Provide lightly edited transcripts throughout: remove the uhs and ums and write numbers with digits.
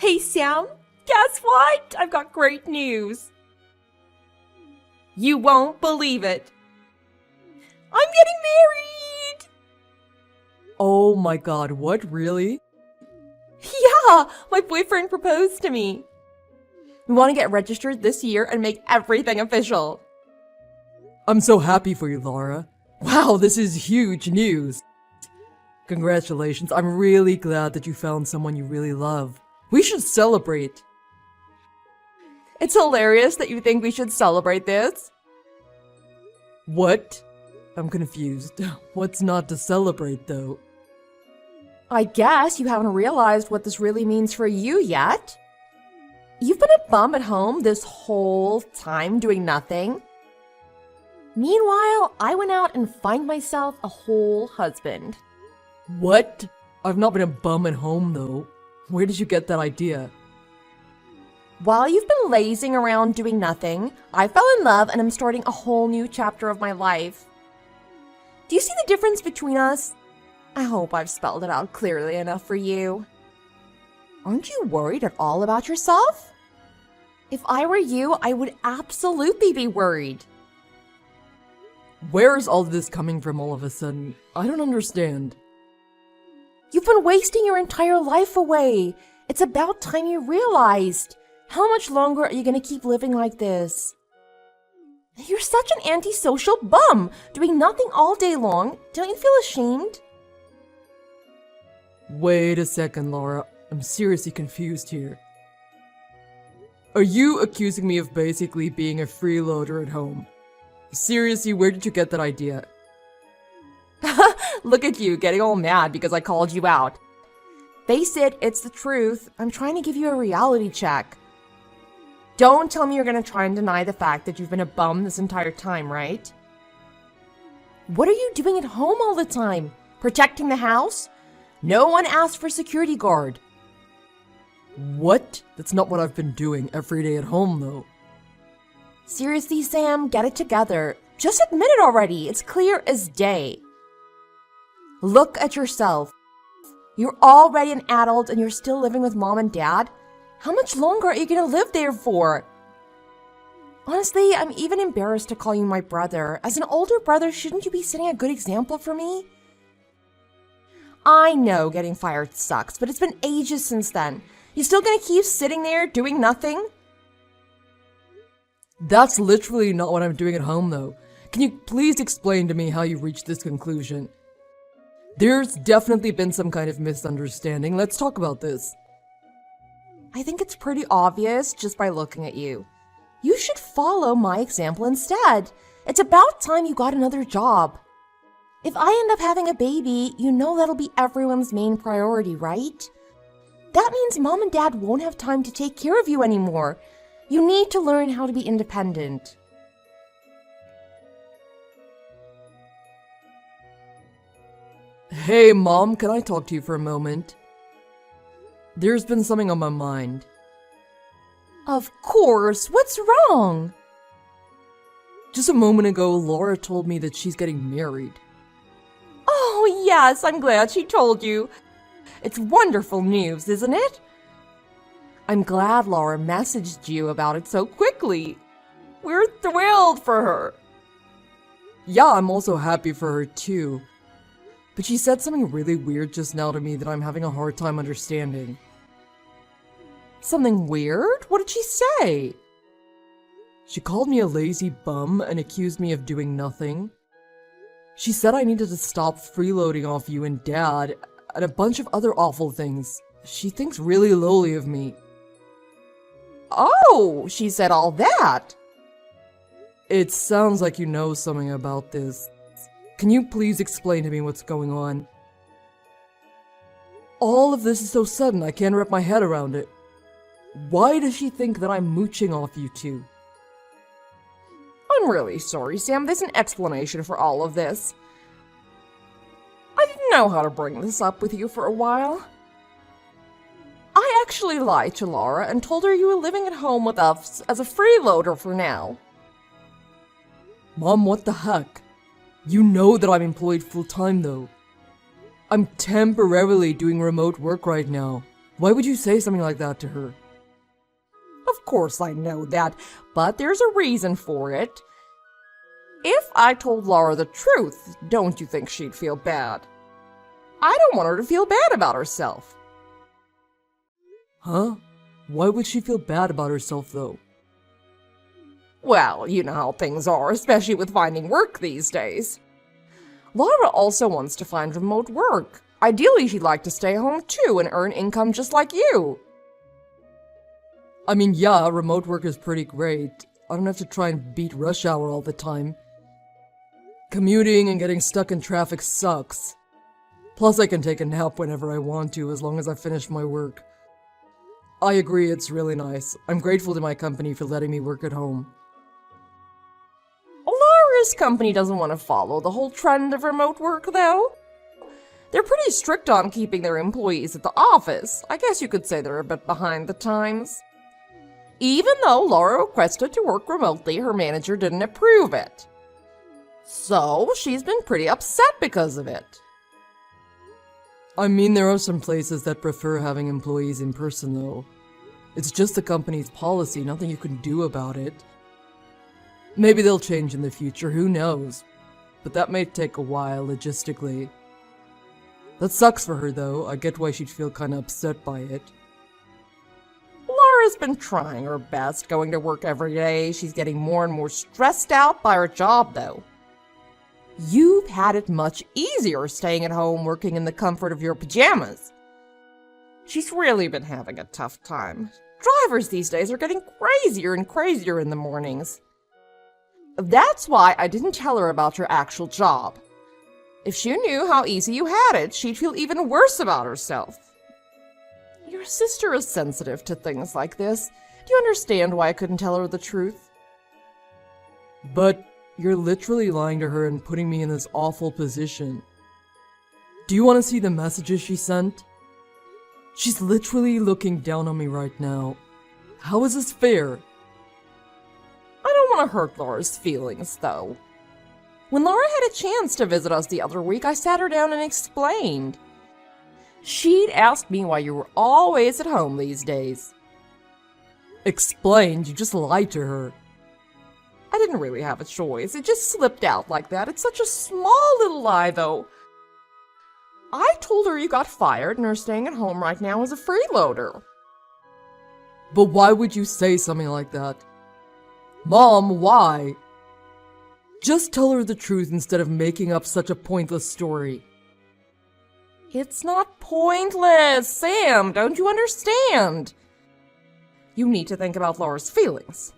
Hey Sam, guess what? I've got great news. You won't believe it. I'm getting married! Oh my god, what, really? Yeah, my boyfriend proposed to me. We want to get registered this year and make everything official. I'm so happy for you, Laura. Wow, this is huge news. Congratulations, I'm really glad that you found someone you really love. We should celebrate. It's hilarious that you think we should celebrate this. What? I'm confused. What's not to celebrate, though? I guess you haven't realized what this really means for you yet. You've been a bum at home this whole time doing nothing. Meanwhile, I went out and found myself a whole husband. What? I've not been a bum at home, though. Where did you get that idea? While you've been lazing around doing nothing, I fell in love and I'm starting a whole new chapter of my life. Do you see the difference between us? I hope I've spelled it out clearly enough for you. Aren't you worried at all about yourself? If I were you, I would absolutely be worried. Where's all this coming from all of a sudden? I don't understand. You've been wasting your entire life away. It's about time you realized. How much longer are you gonna keep living like this? You're such an antisocial bum, doing nothing all day long. Don't you feel ashamed? Wait a second, Laura. I'm seriously confused here. Are you accusing me of basically being a freeloader at home? Seriously, where did you get that idea? Look at you, getting all mad because I called you out. Face it, it's the truth. I'm trying to give you a reality check. Don't tell me you're gonna try and deny the fact that you've been a bum this entire time, right? What are you doing at home all the time? Protecting the house? No one asked for security guard. What? That's not what I've been doing every day at home, though. Seriously, Sam, get it together. Just admit it already. It's clear as day. Look at yourself. You're already an adult and you're still living with mom and dad. How much longer are you gonna live there for? Honestly, I'm even embarrassed to call you my brother. As an older brother, shouldn't you be setting a good example for me? I know getting fired sucks, but it's been ages since then. You still gonna keep sitting there doing nothing? That's literally not what I'm doing at home, though. Can you please explain to me how you reached this conclusion? There's definitely been some kind of misunderstanding. Let's talk about this. I think it's pretty obvious just by looking at you. You should follow my example instead. It's about time you got another job. If I end up having a baby, you know that'll be everyone's main priority, right? That means mom and dad won't have time to take care of you anymore. You need to learn how to be independent. Hey, Mom, can I talk to you for a moment? There's been something on my mind. Of course, what's wrong? Just a moment ago, Laura told me that she's getting married. Oh, yes, I'm glad she told you. It's wonderful news, isn't it? I'm glad Laura messaged you about it so quickly. We're thrilled for her. Yeah, I'm also happy for her too. But she said something really weird just now to me that I'm having a hard time understanding. Something weird? What did she say? She called me a lazy bum and accused me of doing nothing. She said I needed to stop freeloading off you and Dad, and a bunch of other awful things. She thinks really lowly of me. Oh, she said all that. It sounds like you know something about this. Can you please explain to me what's going on? All of this is so sudden, I can't wrap my head around it. Why does she think that I'm mooching off you two? I'm really sorry, Sam. There's an explanation for all of this. I didn't know how to bring this up with you for a while. I actually lied to Laura and told her you were living at home with us as a freeloader for now. Mom, what the heck? You know that I'm employed full-time, though. I'm temporarily doing remote work right now. Why would you say something like that to her? Of course I know that, but there's a reason for it. If I told Laura the truth, don't you think she'd feel bad? I don't want her to feel bad about herself. Huh? Why would she feel bad about herself, though? Well, you know how things are, especially with finding work these days. Laura also wants to find remote work. Ideally, she'd like to stay home too and earn income just like you. I mean, yeah, remote work is pretty great. I don't have to try and beat rush hour all the time. Commuting and getting stuck in traffic sucks. Plus, I can take a nap whenever I want to, as long as I finish my work. I agree, it's really nice. I'm grateful to my company for letting me work at home. Laura's company doesn't want to follow the whole trend of remote work, though. They're pretty strict on keeping their employees at the office. I guess you could say they're a bit behind the times. Even though Laura requested to work remotely, her manager didn't approve it. So, she's been pretty upset because of it. I mean, there are some places that prefer having employees in person, though. It's just the company's policy, nothing you can do about it. Maybe they'll change in the future, who knows? But that may take a while, logistically. That sucks for her, though. I get why she'd feel kinda upset by it. Laura's been trying her best, going to work every day. She's getting more and more stressed out by her job, though. You've had it much easier staying at home working in the comfort of your pajamas. She's really been having a tough time. Drivers these days are getting crazier and crazier in the mornings. That's why I didn't tell her about your actual job. If she knew how easy you had it, she'd feel even worse about herself. Your sister is sensitive to things like this. Do you understand why I couldn't tell her the truth? But you're literally lying to her and putting me in this awful position. Do you want to see the messages she sent? She's literally looking down on me right now. How is this fair? I don't want to hurt Laura's feelings, though. When Laura had a chance to visit us the other week, I sat her down and explained. She'd asked me why you were always at home these days. Explained? You just lied to her. I didn't really have a choice. It just slipped out like that. It's such a small little lie, though. I told her you got fired and are staying at home right now as a freeloader. But why would you say something like that? Mom, why? Just tell her the truth instead of making up such a pointless story. It's not pointless, Sam. Don't you understand? You need to think about Laura's feelings.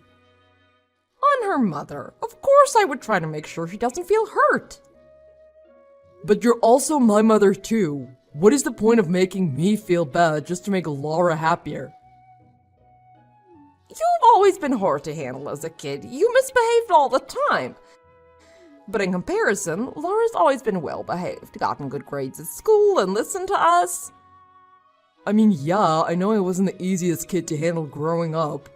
On her mother. Of course I would try to make sure she doesn't feel hurt. But you're also my mother too. What is the point of making me feel bad just to make Laura happier? You've always been hard to handle as a kid. You misbehaved all the time. But in comparison, Laura's always been well-behaved, gotten good grades at school, and listened to us. I mean, yeah, I know I wasn't the easiest kid to handle growing up.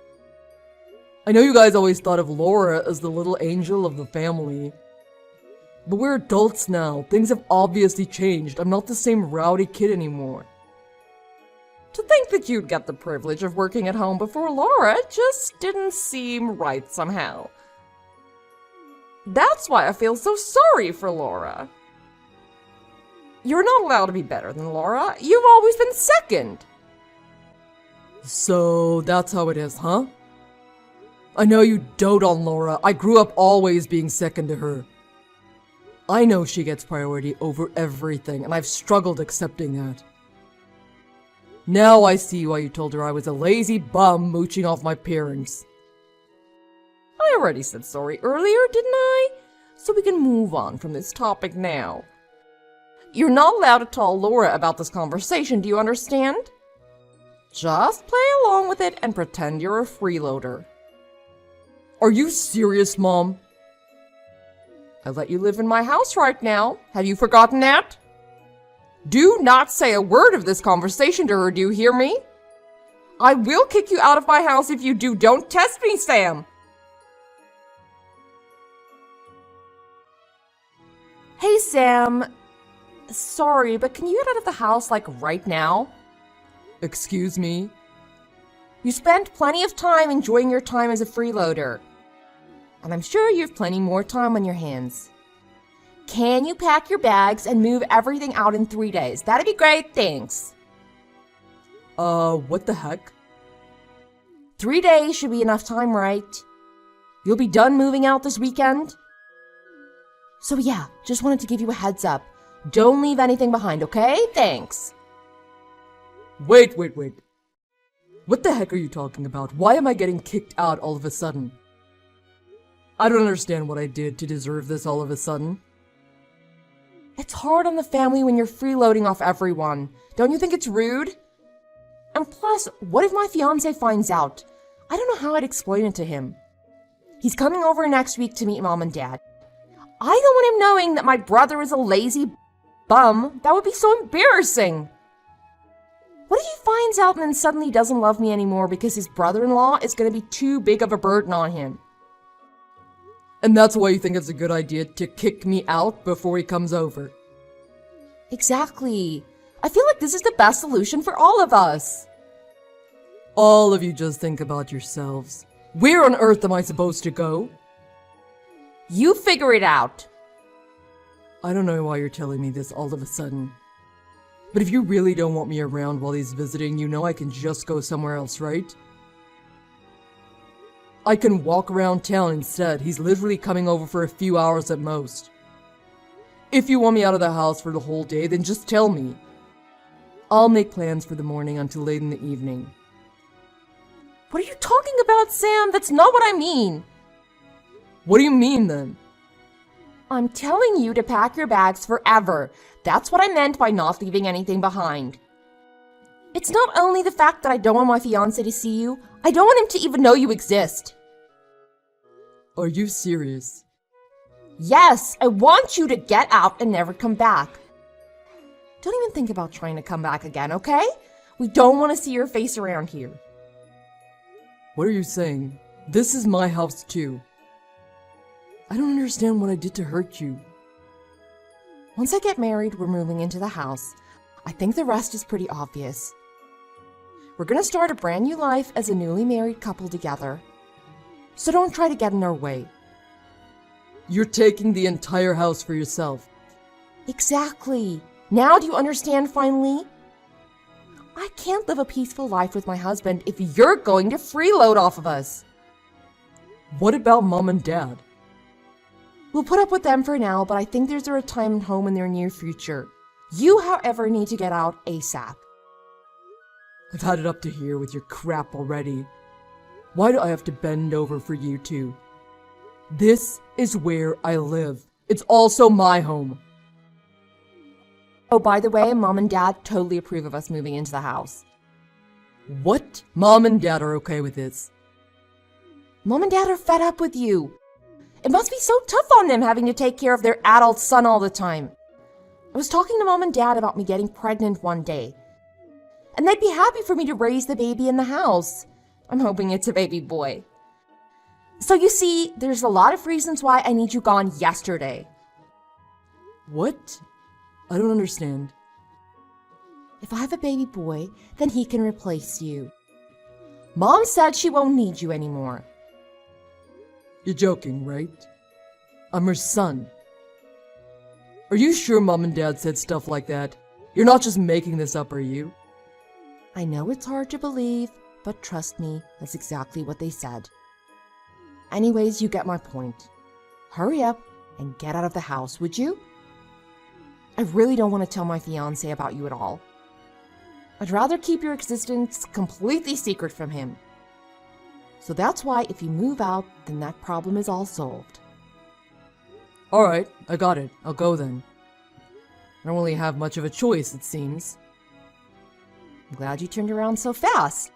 I know you guys always thought of Laura as the little angel of the family. But we're adults now. Things have obviously changed. I'm not the same rowdy kid anymore. To think that you'd get the privilege of working at home before Laura just didn't seem right somehow. That's why I feel so sorry for Laura. You're not allowed to be better than Laura. You've always been second. So that's how it is, huh? I know you dote on Laura. I grew up always being second to her. I know she gets priority over everything, and I've struggled accepting that. Now I see why you told her I was a lazy bum mooching off my parents. I already said sorry earlier, didn't I? So we can move on from this topic now. You're not allowed to tell Laura about this conversation, do you understand? Just play along with it and pretend you're a freeloader. Are you serious, Mom? I let you live in my house right now. Have you forgotten that? Do not say a word of this conversation to her, do you hear me? I will kick you out of my house if you do. Don't test me, Sam. Hey, Sam. Sorry, but can you get out of the house, like, right now? Excuse me? You spent plenty of time enjoying your time as a freeloader. And I'm sure you have plenty more time on your hands. Can you pack your bags and move everything out in 3 days? That'd be great, thanks. What the heck? 3 days should be enough time, right? You'll be done moving out this weekend? So yeah, just wanted to give you a heads up. Don't leave anything behind, okay? Thanks. Wait. What the heck are you talking about? Why am I getting kicked out all of a sudden? I don't understand what I did to deserve this all of a sudden. It's hard on the family when you're freeloading off everyone. Don't you think it's rude? And plus, what if my fiancé finds out? I don't know how I'd explain it to him. He's coming over next week to meet Mom and Dad. I don't want him knowing that my brother is a lazy bum. That would be so embarrassing. What if he finds out and then suddenly doesn't love me anymore because his brother-in-law is going to be too big of a burden on him? And that's why you think it's a good idea to kick me out before he comes over? Exactly. I feel like this is the best solution for all of us. All of you just think about yourselves. Where on earth am I supposed to go? You figure it out. I don't know why you're telling me this all of a sudden. But if you really don't want me around while he's visiting, you know I can just go somewhere else, right? I can walk around town instead. He's literally coming over for a few hours at most. If you want me out of the house for the whole day, then just tell me. I'll make plans for the morning until late in the evening. What are you talking about, Sam? That's not what I mean. What do you mean, then? I'm telling you to pack your bags forever. That's what I meant by not leaving anything behind. It's not only the fact that I don't want my fiancé to see you, I don't want him to even know you exist. Are you serious? Yes, I want you to get out and never come back. Don't even think about trying to come back again, okay? We don't want to see your face around here. What are you saying? This is my house too. I don't understand what I did to hurt you. Once I get married, we're moving into the house. I think the rest is pretty obvious. We're gonna start a brand new life as a newly married couple together. So don't try to get in our way. You're taking the entire house for yourself. Exactly. Now do you understand finally? I can't live a peaceful life with my husband if you're going to freeload off of us. What about Mom and Dad? We'll put up with them for now, but I think there's a retirement home in their near future. You, however, need to get out ASAP. I've had it up to here with your crap already. Why do I have to bend over for you two? This is where I live. It's also my home. Oh, by the way, Mom and Dad totally approve of us moving into the house. What? Mom and Dad are okay with this? Mom and Dad are fed up with you. It must be so tough on them having to take care of their adult son all the time. I was talking to Mom and Dad about me getting pregnant one day. And they'd be happy for me to raise the baby in the house. I'm hoping it's a baby boy. So you see, there's a lot of reasons why I need you gone yesterday. What? I don't understand. If I have a baby boy, then he can replace you. Mom said she won't need you anymore. You're joking, right? I'm her son. Are you sure Mom and Dad said stuff like that? You're not just making this up, are you? I know it's hard to believe, but trust me, that's exactly what they said. Anyways, you get my point. Hurry up and get out of the house, would you? I really don't want to tell my fiancé about you at all. I'd rather keep your existence completely secret from him. So that's why if you move out, then that problem is all solved. Alright, I got it. I'll go then. I don't really have much of a choice, it seems. I'm glad you turned around so fast.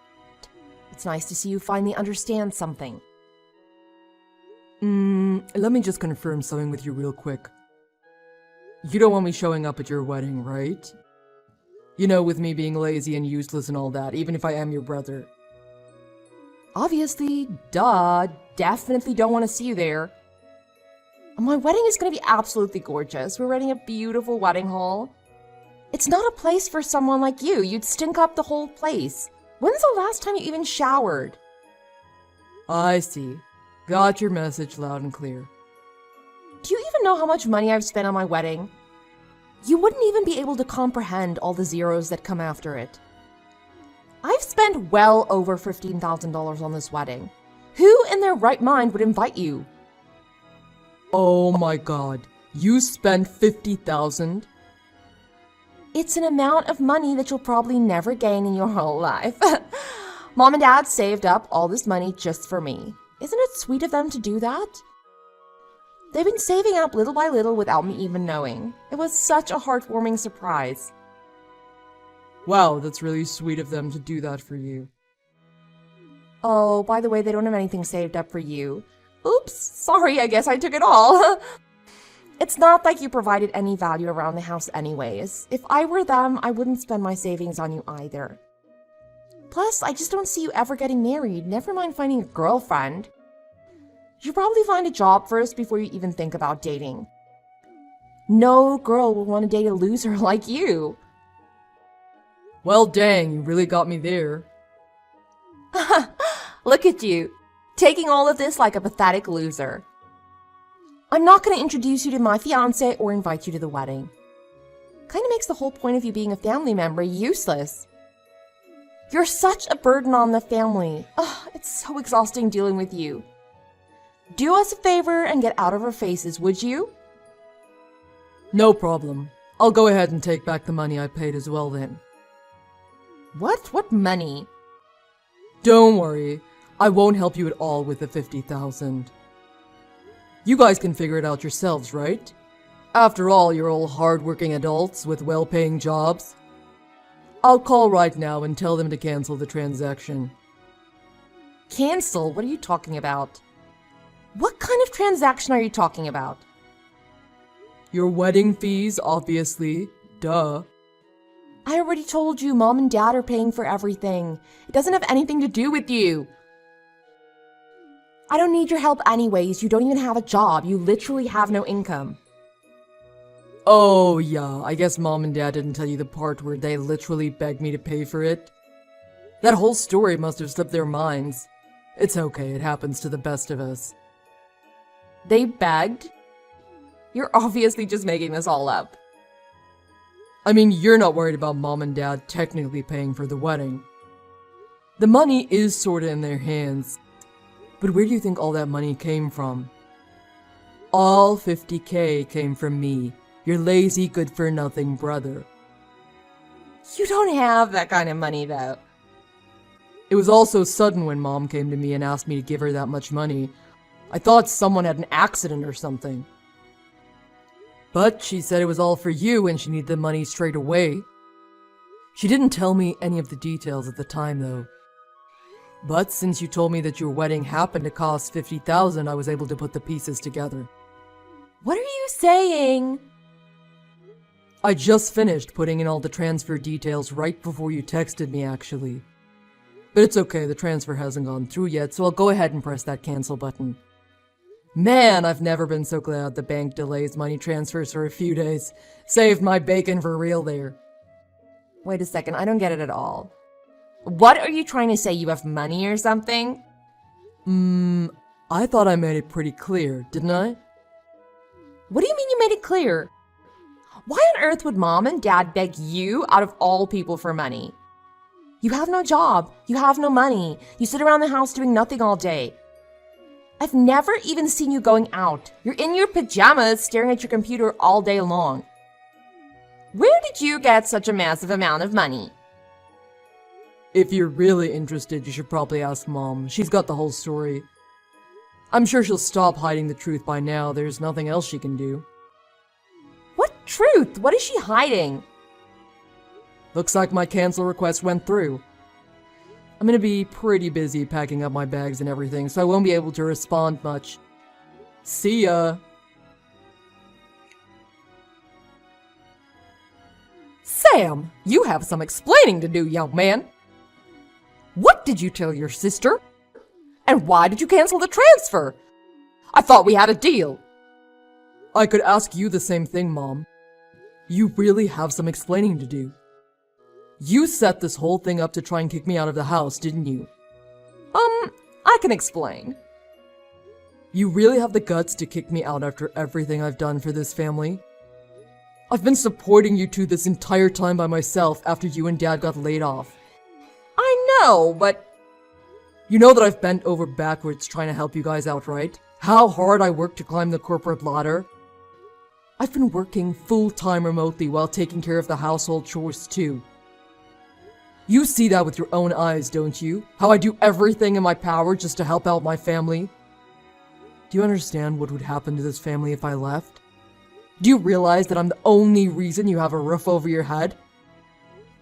It's nice to see you finally understand something. Let me just confirm something with you real quick. You don't want me showing up at your wedding, right? You know, with me being lazy and useless and all that, even if I am your brother. Obviously, duh, definitely don't want to see you there. My wedding is going to be absolutely gorgeous. We're renting a beautiful wedding hall. It's not a place for someone like you. You'd stink up the whole place. When's the last time you even showered? I see. Got your message loud and clear. Do you even know how much money I've spent on my wedding? You wouldn't even be able to comprehend all the zeros that come after it. I've spent well over $15,000 on this wedding. Who in their right mind would invite you? Oh my god. You spent $50,000? It's an amount of money that you'll probably never gain in your whole life. Mom and Dad saved up all this money just for me. Isn't it sweet of them to do that? They've been saving up little by little without me even knowing. It was such a heartwarming surprise. Wow, that's really sweet of them to do that for you. Oh, by the way, they don't have anything saved up for you. Oops, sorry, I guess I took it all. It's not like you provided any value around the house anyways. If I were them, I wouldn't spend my savings on you either. Plus, I just don't see you ever getting married, never mind finding a girlfriend. You should probably find a job first before you even think about dating. No girl will want to date a loser like you. Well, dang, you really got me there. Look at you, taking all of this like a pathetic loser. I'm not going to introduce you to my fiancé or invite you to the wedding. Kind of makes the whole point of you being a family member useless. You're such a burden on the family. Ugh, it's so exhausting dealing with you. Do us a favor and get out of our faces, would you? No problem. I'll go ahead and take back the money I paid as well then. What? What money? Don't worry. I won't help you at all with the $50,000. You guys can figure it out yourselves, right? After all, you're all hard-working adults with well-paying jobs. I'll call right now and tell them to cancel the transaction. Cancel? What are you talking about? What kind of transaction are you talking about? Your wedding fees, obviously. Duh. I already told you Mom and Dad are paying for everything. It doesn't have anything to do with you. I don't need your help anyways. You don't even have a job. You literally have no income. Oh, yeah. I guess Mom and Dad didn't tell you the part where they literally begged me to pay for it. That whole story must have slipped their minds. It's okay. It happens to the best of us. They begged? You're obviously just making this all up. I mean, you're not worried about Mom and Dad technically paying for the wedding. The money is sorta in their hands. But where do you think all that money came from? All $50K came from me, your lazy, good-for-nothing brother. You don't have that kind of money, though. It was all so sudden when Mom came to me and asked me to give her that much money. I thought someone had an accident or something. But she said it was all for you and she needed the money straight away. She didn't tell me any of the details at the time, though. But since you told me that your wedding happened to cost $50,000, I was able to put the pieces together. What are you saying? I just finished putting in all the transfer details right before you texted me, actually. But it's okay, the transfer hasn't gone through yet, so I'll go ahead and press that cancel button. Man, I've never been so glad the bank delays money transfers for a few days. Saved my bacon for real there. Wait a second, I don't get it at all. What are you trying to say? You have money or something? I thought I made it pretty clear, didn't I? What do you mean you made it clear? Why on earth would Mom and Dad beg you out of all people for money? You have no job. You have no money. You sit around the house doing nothing all day. I've never even seen you going out. You're in your pajamas staring at your computer all day long. Where did you get such a massive amount of money? If you're really interested, you should probably ask Mom. She's got the whole story. I'm sure she'll stop hiding the truth by now. There's nothing else she can do. What truth? What is she hiding? Looks like my cancel request went through. I'm gonna be pretty busy packing up my bags and everything, so I won't be able to respond much. See ya! Sam, you have some explaining to do, young man. What did you tell your sister? And why did you cancel the transfer? I thought we had a deal. I could ask you the same thing, Mom. You really have some explaining to do. You set this whole thing up to try and kick me out of the house, didn't you? I can explain. You really have the guts to kick me out after everything I've done for this family? I've been supporting you two this entire time by myself after you and Dad got laid off. I know, but You know that I've bent over backwards trying to help you guys out, right? How hard I worked to climb the corporate ladder? I've been working full-time remotely while taking care of the household chores too. You see that with your own eyes, don't you? How I do everything in my power just to help out my family? Do you understand what would happen to this family if I left? Do you realize that I'm the only reason you have a roof over your head?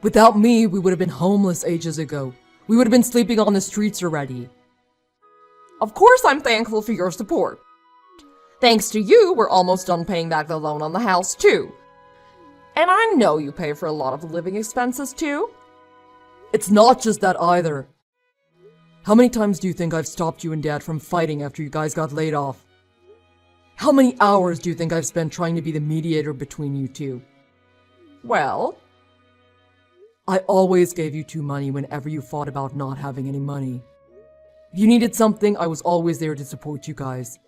Without me, we would have been homeless ages ago. We would have been sleeping on the streets already. of course I'm thankful for your support. Thanks to you, we're almost done paying back the loan on the house too. And I know you pay for a lot of the living expenses too. It's not just that either. How many times do you think I've stopped you and Dad from fighting after you guys got laid off? How many hours do you think I've spent trying to be the mediator between you two? Well, I always gave you two money whenever you fought about not having any money. If you needed something, I was always there to support you guys.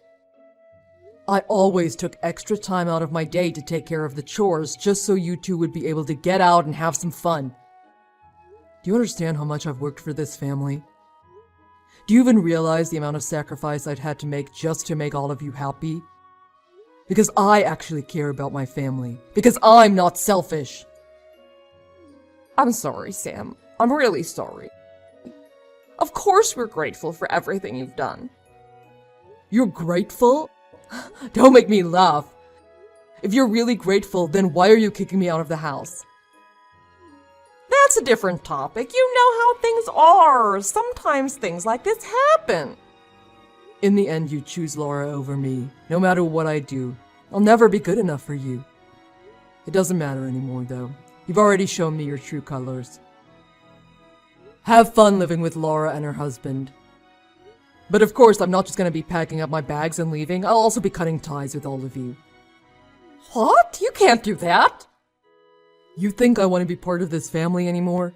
I always took extra time out of my day to take care of the chores just so you two would be able to get out and have some fun. Do you understand how much I've worked for this family? Do you even realize the amount of sacrifice I'd had to make just to make all of you happy? Because I actually care about my family. Because I'm not selfish. I'm sorry, Sam. I'm really sorry. Of course we're grateful for everything you've done. You're grateful? Don't make me laugh. If you're really grateful, then why are you kicking me out of the house? That's a different topic. You know how things are. Sometimes things like this happen. In the end, you choose Laura over me. No matter what I do, I'll never be good enough for you. It doesn't matter anymore, though. You've already shown me your true colors. Have fun living with Laura and her husband. But of course, I'm not just going to be packing up my bags and leaving. I'll also be cutting ties with all of you. What? You can't do that. You think I want to be part of this family anymore?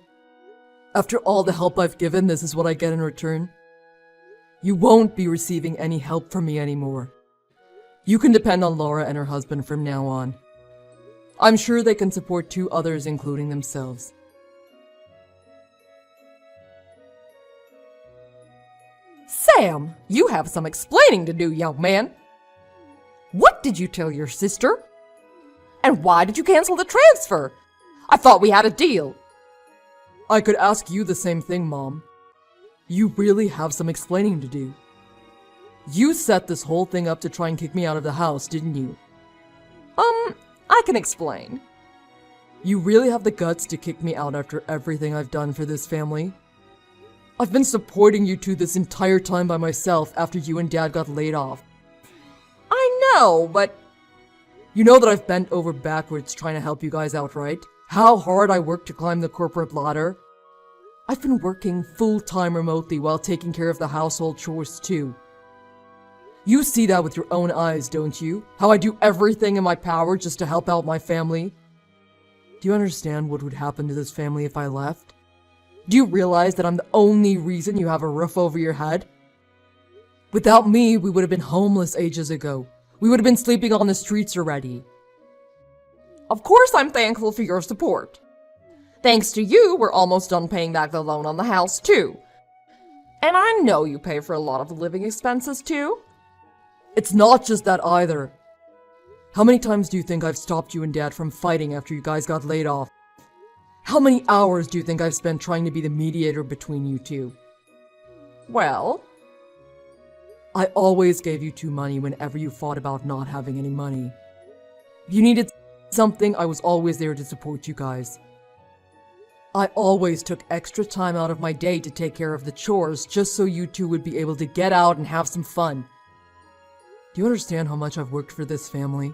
After all the help I've given, this is what I get in return? You won't be receiving any help from me anymore. You can depend on Laura and her husband from now on. I'm sure they can support two others, including themselves. Sam, you have some explaining to do, young man. What did you tell your sister? And why did you cancel the transfer? I thought we had a deal. I could ask you the same thing, Mom. You really have some explaining to do. You set this whole thing up to try and kick me out of the house, didn't you? I can explain. You really have the guts to kick me out after everything I've done for this family? I've been supporting you two this entire time by myself after you and Dad got laid off. I know, but You know that I've bent over backwards trying to help you guys out, right? How hard I worked to climb the corporate ladder? I've been working full-time remotely while taking care of the household chores too. You see that with your own eyes, don't you? How I do everything in my power just to help out my family? Do you understand what would happen to this family if I left? Do you realize that I'm the only reason you have a roof over your head? Without me, we would have been homeless ages ago. We would have been sleeping on the streets already. of course I'm thankful for your support. Thanks to you, we're almost done paying back the loan on the house too. And I know you pay for a lot of the living expenses too. It's not just that either. How many times do you think I've stopped you and Dad from fighting after you guys got laid off? How many hours do you think I've spent trying to be the mediator between you two? Well, I always gave you two money whenever you fought about not having any money. If you needed something, I was always there to support you guys. I always took extra time out of my day to take care of the chores just so you two would be able to get out and have some fun. Do you understand how much I've worked for this family?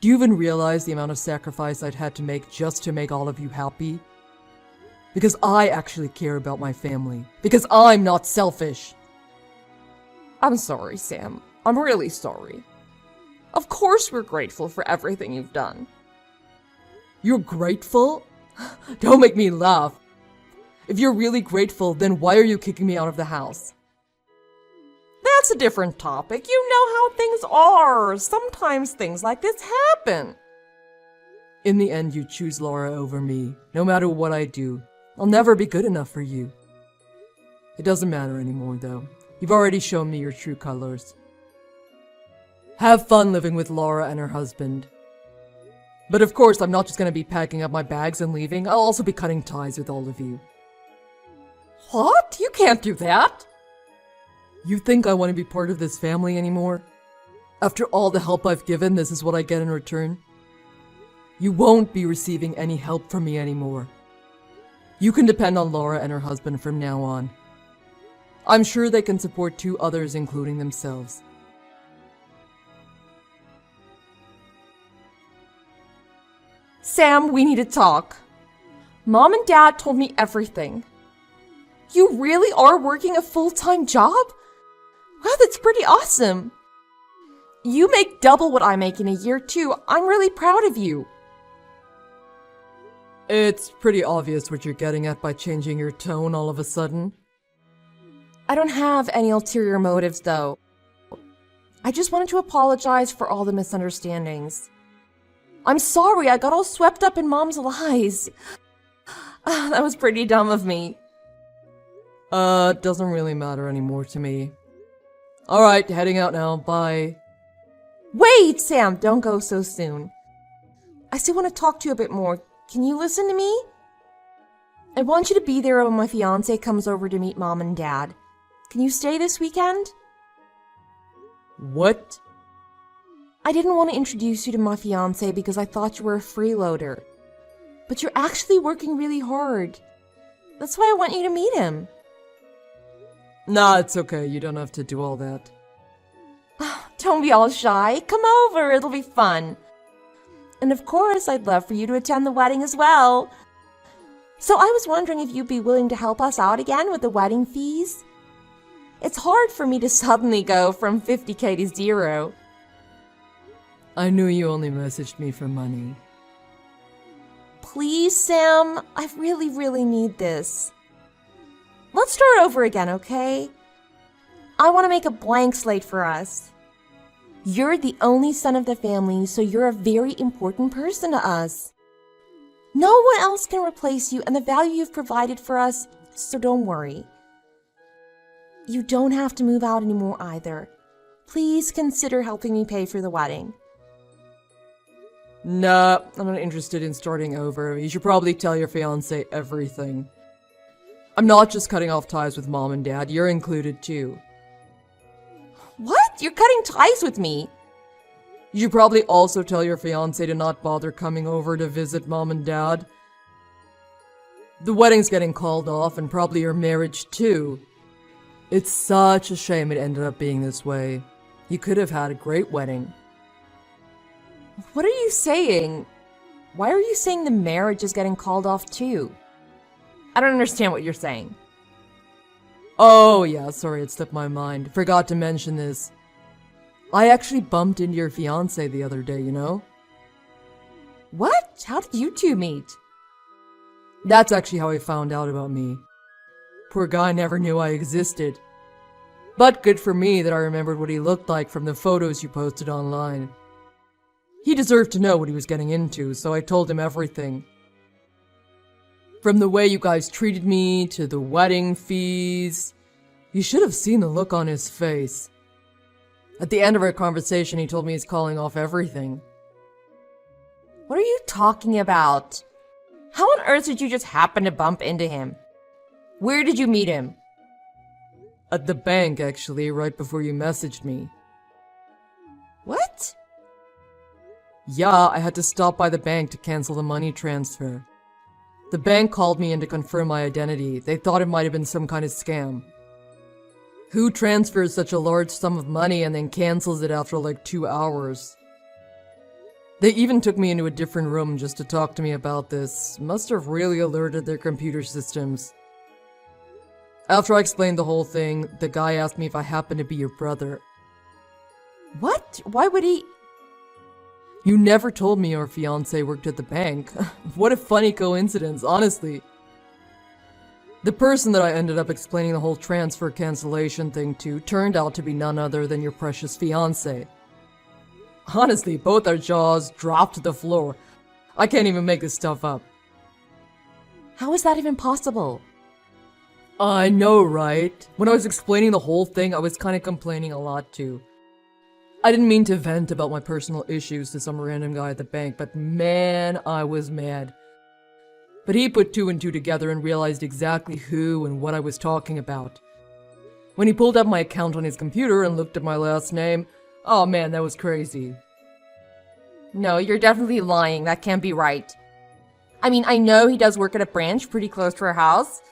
Do you even realize the amount of sacrifice I'd had to make just to make all of you happy? Because I actually care about my family. Because I'm not selfish. I'm sorry, Sam. I'm really sorry. Of course we're grateful for everything you've done. You're grateful? Don't make me laugh. If you're really grateful, then why are you kicking me out of the house? That's a different topic. You know how things are. Sometimes things like this happen. In the end, you choose Laura over me. No matter what I do, I'll never be good enough for you. It doesn't matter anymore, though. You've already shown me your true colors. Have fun living with Laura and her husband. But of course, I'm not just gonna be packing up my bags and leaving. I'll also be cutting ties with all of you. What? You can't do that. You think I want to be part of this family anymore? After all the help I've given, this is what I get in return? You won't be receiving any help from me anymore. You can depend on Laura and her husband from now on. I'm sure they can support 2 others, including themselves. Sam, we need to talk. Mom and Dad told me everything. You really are working a full-time job? Wow, that's pretty awesome. You make double what I make in a year, too. I'm really proud of you. It's pretty obvious what you're getting at by changing your tone all of a sudden. I don't have any ulterior motives, though. I just wanted to apologize for all the misunderstandings. I'm sorry I got all swept up in Mom's lies. That was pretty dumb of me. Doesn't really matter anymore to me. Alright, heading out now, bye. Wait, Sam, don't go so soon. I still want to talk to you a bit more. Can you listen to me? I want you to be there when my fiance comes over to meet Mom and Dad. Can you stay this weekend? What? I didn't want to introduce you to my fiance because I thought you were a freeloader. But you're actually working really hard. That's why I want you to meet him. Nah, it's okay. You don't have to do all that. Don't be all shy. Come over. It'll be fun. And of course, I'd love for you to attend the wedding as well. So I was wondering if you'd be willing to help us out again with the wedding fees? It's hard for me to suddenly go from 50K to 0. I knew you only messaged me for money. Please, Sam. I really need this. Let's start over again, okay? I want to make a blank slate for us. You're the only son of the family, so you're a very important person to us. No one else can replace you and the value you've provided for us, so don't worry. You don't have to move out anymore either. Please consider helping me pay for the wedding. Nah, I'm not interested in starting over. You should probably tell your fiancé everything. I'm not just cutting off ties with Mom and Dad, you're included too. What? You're cutting ties with me? You should probably also tell your fiancé to not bother coming over to visit Mom and Dad. The wedding's getting called off, and probably your marriage too. It's such a shame it ended up being this way. You could have had a great wedding. What are you saying? Why are you saying the marriage is getting called off too? I don't understand what you're saying. Oh yeah, sorry, it slipped my mind. Forgot to mention this. I actually bumped into your fiancé the other day, you know? What? How did you two meet? That's actually how he found out about me. Poor guy never knew I existed. But good for me that I remembered what he looked like from the photos you posted online. He deserved to know what he was getting into, so I told him everything. From the way you guys treated me, to the wedding fees. You should have seen the look on his face. At the end of our conversation, he told me he's calling off everything. What are you talking about? How on earth did you just happen to bump into him? Where did you meet him? At the bank, actually, right before you messaged me. What? Yeah, I had to stop by the bank to cancel the money transfer. The bank called me in to confirm my identity. They thought it might have been some kind of scam. Who transfers such a large sum of money and then cancels it after like 2 hours? They even took me into a different room just to talk to me about this. Must have really alerted their computer systems. After I explained the whole thing, the guy asked me if I happened to be your brother. What? Why would he? You never told me your fiancé worked at the bank. What a funny coincidence, honestly. The person that I ended up explaining the whole transfer cancellation thing to turned out to be none other than your precious fiancé. Honestly, both our jaws dropped to the floor. I can't even make this stuff up. How is that even possible? I know, right? When I was explaining the whole thing, I was kind of complaining a lot too. I didn't mean to vent about my personal issues to some random guy at the bank, but man, I was mad. But he put two and two together and realized exactly who and what I was talking about. When he pulled up my account on his computer and looked at my last name, oh man, that was crazy. No, you're definitely lying. That can't be right. I mean, I know he does work at a branch pretty close to our house,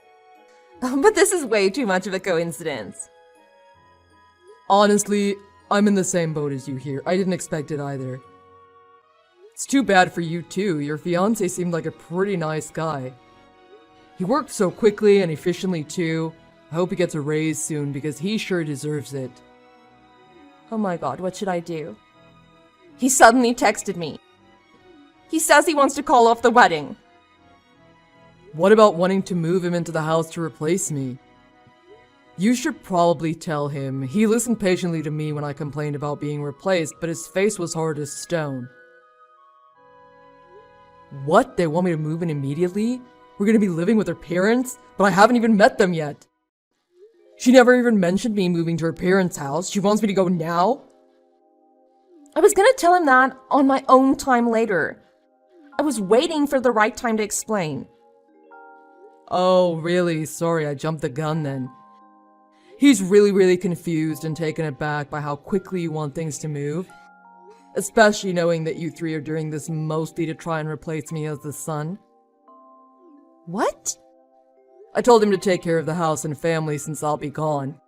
but this is way too much of a coincidence. Honestly, I'm in the same boat as you here. I didn't expect it either. It's too bad for you too. Your fiancé seemed like a pretty nice guy. He worked so quickly and efficiently too. I hope he gets a raise soon because he sure deserves it. Oh my god, what should I do? He suddenly texted me. He says he wants to call off the wedding. What about wanting to move him into the house to replace me? You should probably tell him. He listened patiently to me when I complained about being replaced, but his face was hard as stone. What? They want me to move in immediately? We're gonna be living with her parents? But I haven't even met them yet. She never even mentioned me moving to her parents' house. She wants me to go now? I was gonna tell him that on my own time later. I was waiting for the right time to explain. Oh, really? Sorry, I jumped the gun then. He's really confused and taken aback by how quickly you want things to move. Especially knowing that you three are doing this mostly to try and replace me as the son. What? I told him to take care of the house and family since I'll be gone.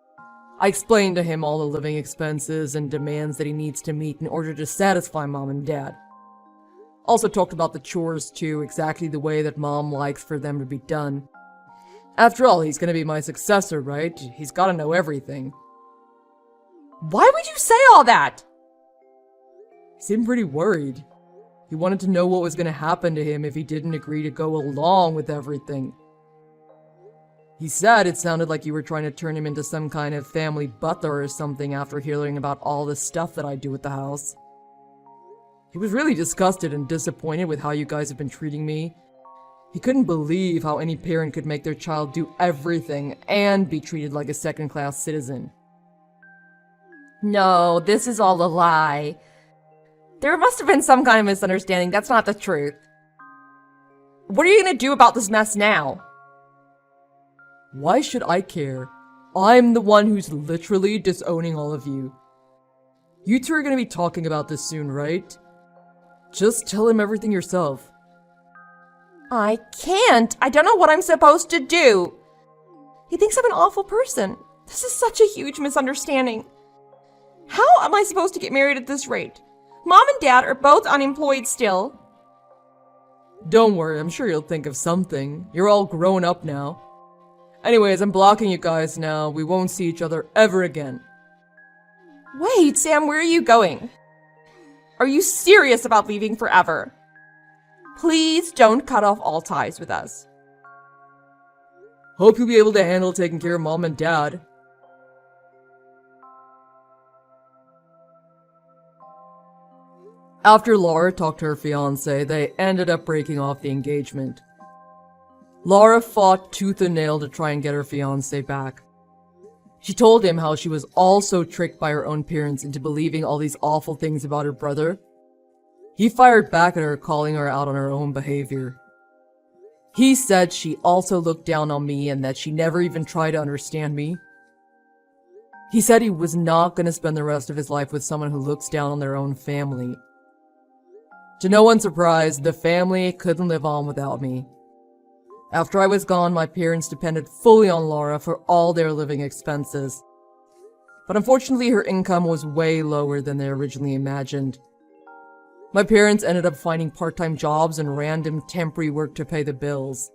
I explained to him all the living expenses and demands that he needs to meet in order to satisfy Mom and Dad. Also talked about the chores too, exactly the way that Mom likes for them to be done. After all, he's gonna be my successor, right? He's gotta know everything. Why would you say all that? He seemed pretty worried. He wanted to know what was gonna happen to him if he didn't agree to go along with everything. He said it sounded like you were trying to turn him into some kind of family butler or something after hearing about all the stuff that I do at the house. He was really disgusted and disappointed with how you guys have been treating me. He couldn't believe how any parent could make their child do everything and be treated like a second-class citizen. No, this is all a lie. There must have been some kind of misunderstanding. That's not the truth. What are you gonna do about this mess now? Why should I care? I'm the one who's literally disowning all of you. You two are gonna be talking about this soon, right? Just tell him everything yourself. I can't. I don't know what I'm supposed to do. He thinks I'm an awful person. This is such a huge misunderstanding. How am I supposed to get married at this rate? Mom and Dad are both unemployed still. Don't worry, I'm sure you'll think of something. You're all grown up now. Anyways, I'm blocking you guys now. We won't see each other ever again. Wait, Sam, where are you going? Are you serious about leaving forever? Please don't cut off all ties with us. Hope you'll be able to handle taking care of Mom and Dad. After Laura talked to her fiancé, they ended up breaking off the engagement. Laura fought tooth and nail to try and get her fiancé back. She told him how she was also tricked by her own parents into believing all these awful things about her brother. He fired back at her, calling her out on her own behavior. He said she also looked down on me and that she never even tried to understand me. He said he was not going to spend the rest of his life with someone who looks down on their own family. To no one's surprise, the family couldn't live on without me. After I was gone, my parents depended fully on Laura for all their living expenses. But unfortunately, her income was way lower than they originally imagined. My parents ended up finding part-time jobs and random temporary work to pay the bills.